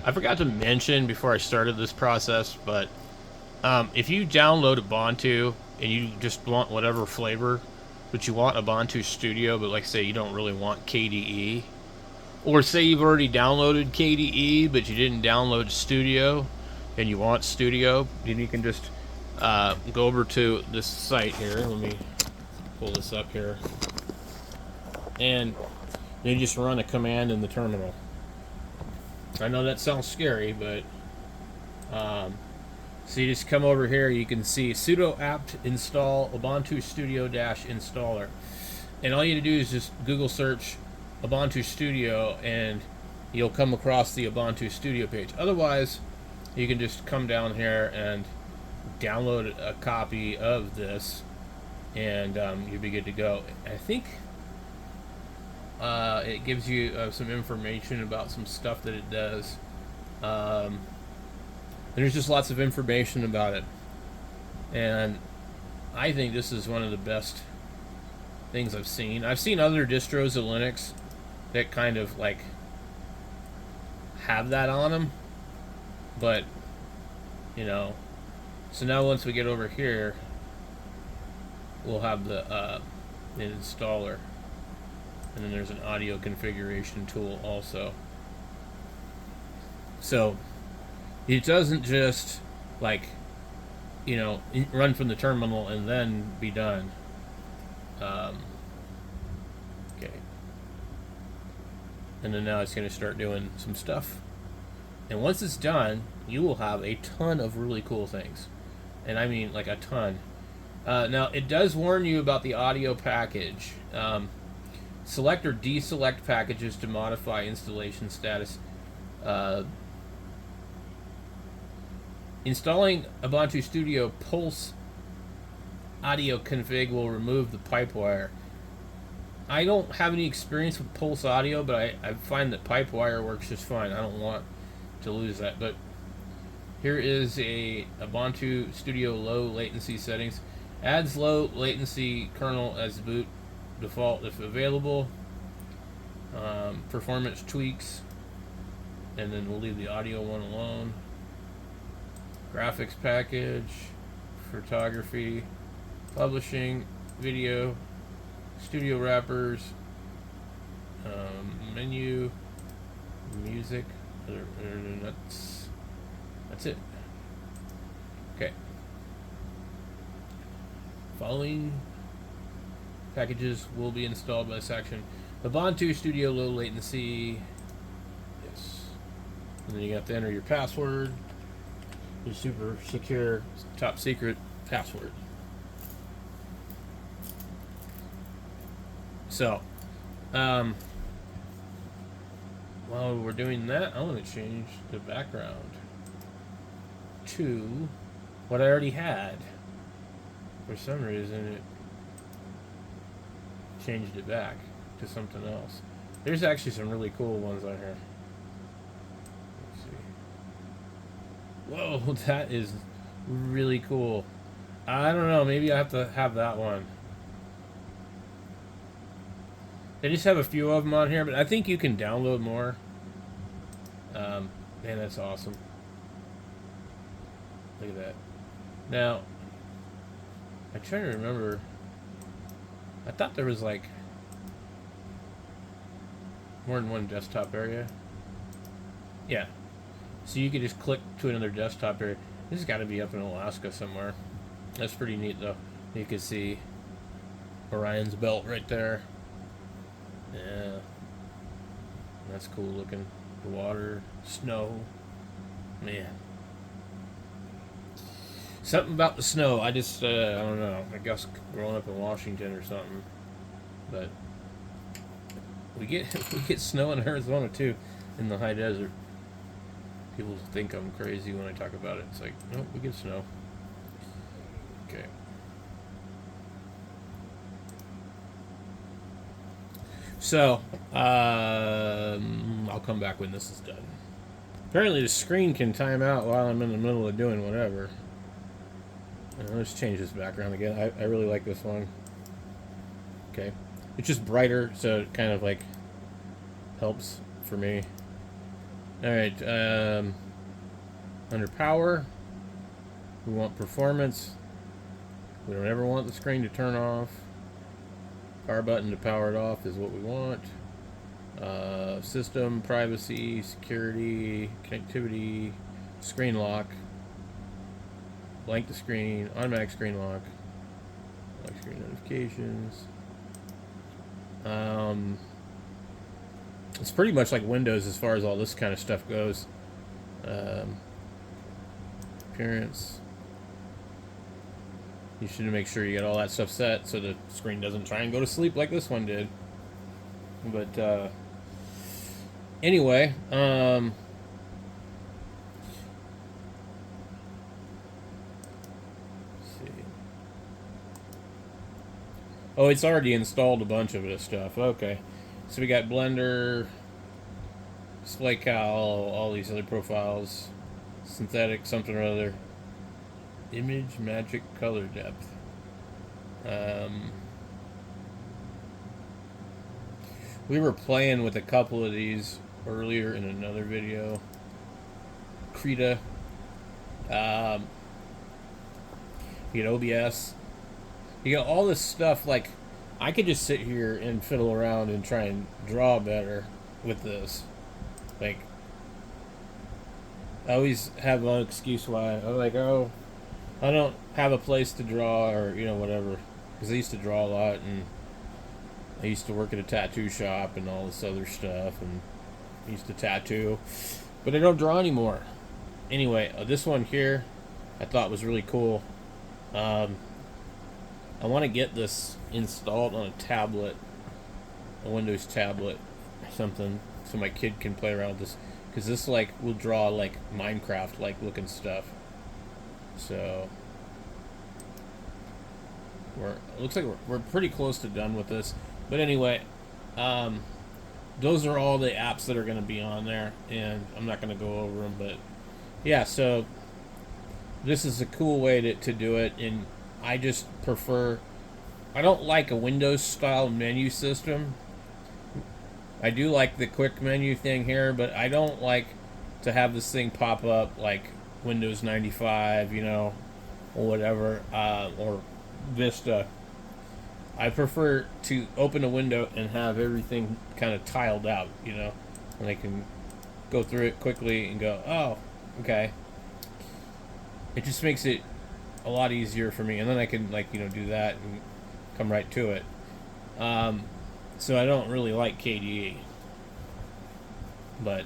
I forgot to mention before I started this process, but if you download Ubuntu and you just want whatever flavor, but you want Ubuntu Studio, but like say you don't really want KDE, or say you've already downloaded KDE but you didn't download Studio, and you want Studio, then you can just go over to this site here. Let me pull this up here, and you just run a command in the terminal. I know that sounds scary, but so you just come over here. You can see sudo apt install Ubuntu Studio installer, and all you have to do is just Google search Ubuntu Studio, and you'll come across the Ubuntu Studio page. Otherwise, you can just come down here and download a copy of this, and you'll be good to go. I think it gives you some information about some stuff that it does. There's just lots of information about it, and I think this is one of the best things I've seen. I've seen other distros of Linux that kind of like have that on them, but you know. So now once we get over here, we'll have the installer, and then there's an audio configuration tool also. So it doesn't just like, you know, run from the terminal and then be done. Okay. And then now it's going to start doing some stuff. And once it's done, you will have a ton of really cool things. And I mean like a ton. Now, it does warn you about the audio package. Select or deselect packages to modify installation status. Installing Ubuntu Studio Pulse audio config will remove the PipeWire. I don't have any experience with Pulse audio, but I find that PipeWire works just fine. I don't want to lose that. But here is a Ubuntu Studio low latency settings. Adds low latency kernel as boot default if available. Performance tweaks, and then we'll leave the audio one alone. Graphics package, photography, publishing, video, studio wrappers, menu, music. That's it. Okay. Following packages will be installed by section. Ubuntu Studio low latency. Yes. And then you have to enter your password. Your super secure, top secret password. So, while we're doing that, I want to change the background to what I already had. For some reason, it changed it back to something else. There's actually some really cool ones on here. Whoa, that is really cool. I don't know, maybe I have to have that one. They just have a few of them on here, but I think you can download more. Man, that's awesome. Look at that. Now, I'm trying to remember. I thought there was like more than one desktop area. Yeah. So you could just click to another desktop area. This has got to be up in Alaska somewhere. That's pretty neat, though. You can see Orion's belt right there. Yeah. That's cool looking. The water, snow. Man. Something about the snow. I just, I don't know. I guess growing up in Washington or something. But we get snow in Arizona, too, in the high desert. People think I'm crazy when I talk about it. It's like, nope, we get snow. Okay. So, I'll come back when this is done. Apparently the screen can time out while I'm in the middle of doing whatever. Let's change this background again. I really like this one. Okay. It's just brighter, so it kind of like helps for me. Alright, under power, we want performance. We don't ever want the screen to turn off. Power button to power it off is what we want. System, privacy, security, connectivity, screen lock, blank the screen, automatic screen lock, lock screen notifications. It's pretty much like Windows as far as all this kind of stuff goes. Appearance. You should make sure you get all that stuff set so the screen doesn't try and go to sleep like this one did. But anyway, let's see. Oh, it's already installed a bunch of this stuff. Okay, so we got Blender, Display Cal, all these other profiles, synthetic something or other, image magic color depth. We were playing with a couple of these earlier in another video. Krita. You get OBS. You got all this stuff. Like, I could just sit here and fiddle around and try and draw better with this. Like, I always have one excuse why. I'm like, oh, I don't have a place to draw, or, you know, whatever. Because I used to draw a lot, and I used to work at a tattoo shop and all this other stuff, and I used to tattoo. But I don't draw anymore. Anyway, this one here I thought was really cool. I want to get this installed on a tablet, a Windows tablet or something, so my kid can play around with this. Because this, like, will draw, like, Minecraft-like looking stuff. So it looks like we're pretty close to done with this. But anyway, those are all the apps that are going to be on there, and I'm not going to go over them. But yeah, so this is a cool way to do it, and I just prefer. I don't like a Windows-style menu system. I do like the quick menu thing here, but I don't like to have this thing pop up like Windows 95, you know, or whatever, or Vista. I prefer to open a window and have everything kind of tiled out, you know, and I can go through it quickly and go, oh, okay. It just makes it a lot easier for me, and then I can, like, you know, do that and come right to it. So I don't really like KDE, but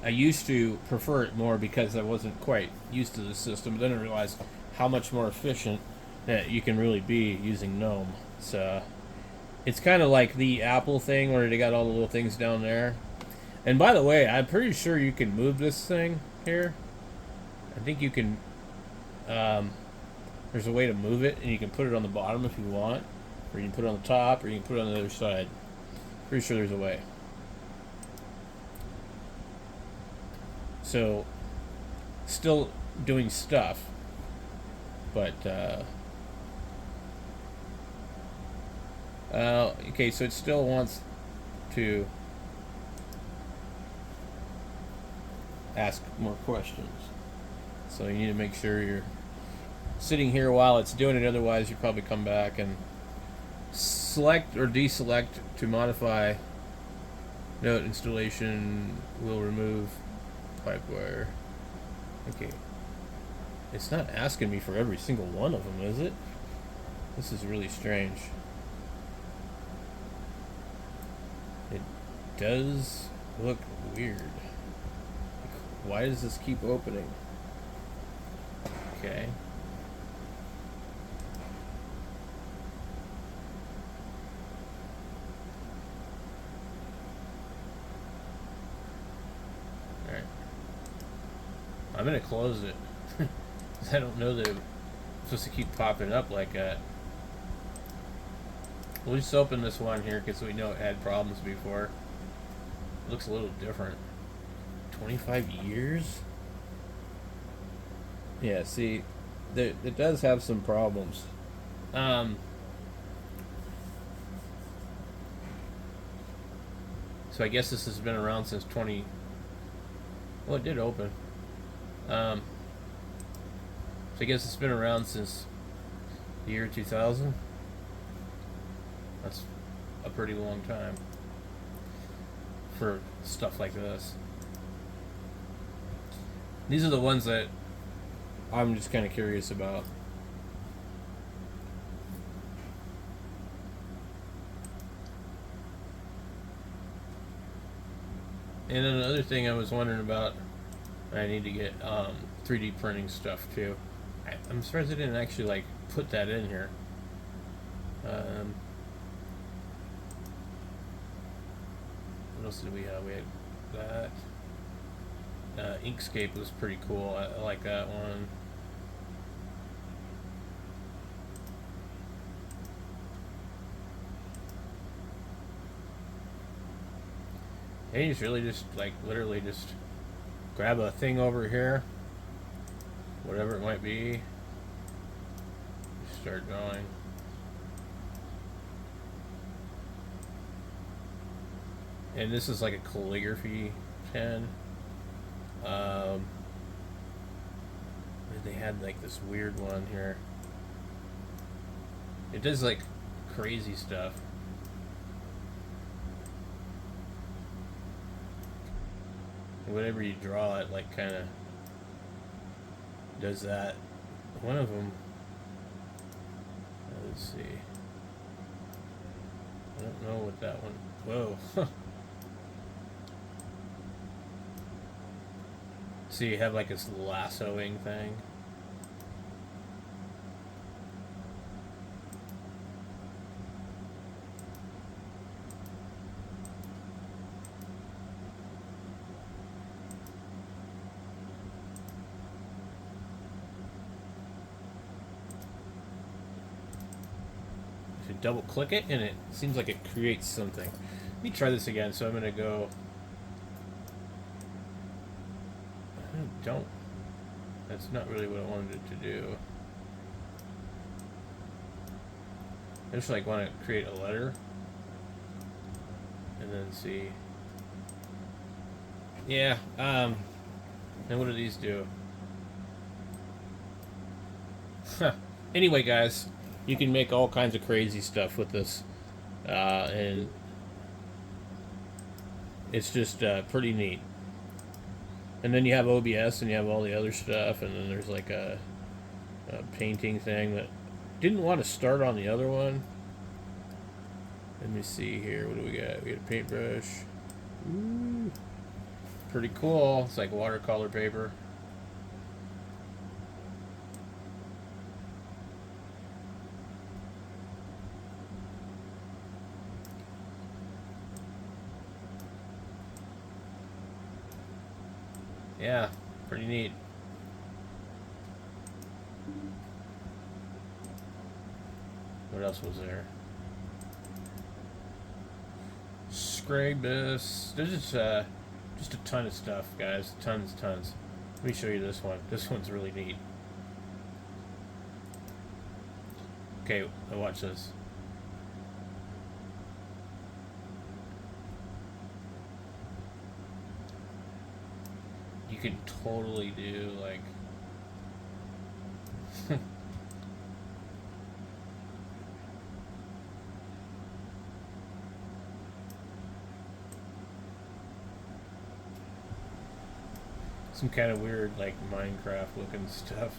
I used to prefer it more because I wasn't quite used to the system. But then I realized how much more efficient that you can really be using GNOME. So it's kind of like the Apple thing where they got all the little things down there. And by the way, I'm pretty sure you can move this thing here. I think you can. There's a way to move it, and you can put it on the bottom if you want, or you can put it on the top, or you can put it on the other side. Pretty sure there's a way. So, still doing stuff, but okay, so it still wants to ask more questions. So you need to make sure you're sitting here while it's doing it, otherwise you probably come back and select or deselect to modify. Note installation will remove pipewire. Okay. It's not asking me for every single one of them, is it? This is really strange. It does look weird. Why does this keep opening? Okay. Alright. I'm gonna close it. I don't know that it's supposed to keep popping up like that. We'll just open this one here because we know it had problems before. It looks a little different. 25 years? Yeah, see, it does have some problems. So I guess this has been around since 20. Well, it did open. So I guess it's been around since the year 2000. That's a pretty long time for stuff like this. These are the ones that I'm just kind of curious about. And then another thing I was wondering about, I need to get 3D printing stuff too. I'm surprised I didn't actually like put that in here. What else did we have? We had that. Inkscape was pretty cool. I like that one. And you just really just like literally just grab a thing over here, whatever it might be, just start drawing. And this is like a calligraphy pen. They had like this weird one here. It does like crazy stuff. Whatever you draw, it like kind of does that. One of them, let's see. I don't know what that one. Whoa. So you have like this lassoing thing. If you double click it, and it seems like it creates something. Let me try this again. So I'm gonna go. Don't. That's not really what I wanted it to do. I just like want to create a letter, and then see. Yeah. And what do these do? Anyway, guys, you can make all kinds of crazy stuff with this, and it's just pretty neat. And then you have OBS, and you have all the other stuff, and then there's like a painting thing that didn't want to start on the other one. Let me see here. What do we got? We got a paintbrush. Ooh, pretty cool. It's like watercolor paper. Yeah, pretty neat. What else was there? Scrabus. There's just a ton of stuff, guys. Tons. Let me show you this one. This one's really neat. Okay, now watch this. You can totally do like some kind of weird like Minecraft looking stuff.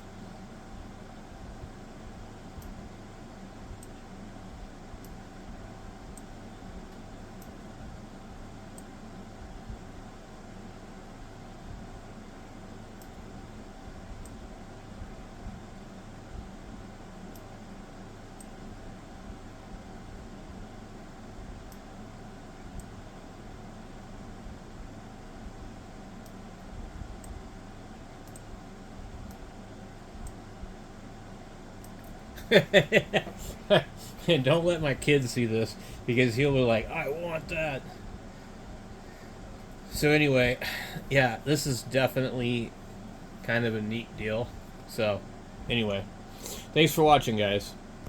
And don't let my kid see this because he'll be like, I want that. So anyway, yeah, this is definitely kind of a neat deal. So anyway, thanks for watching, guys.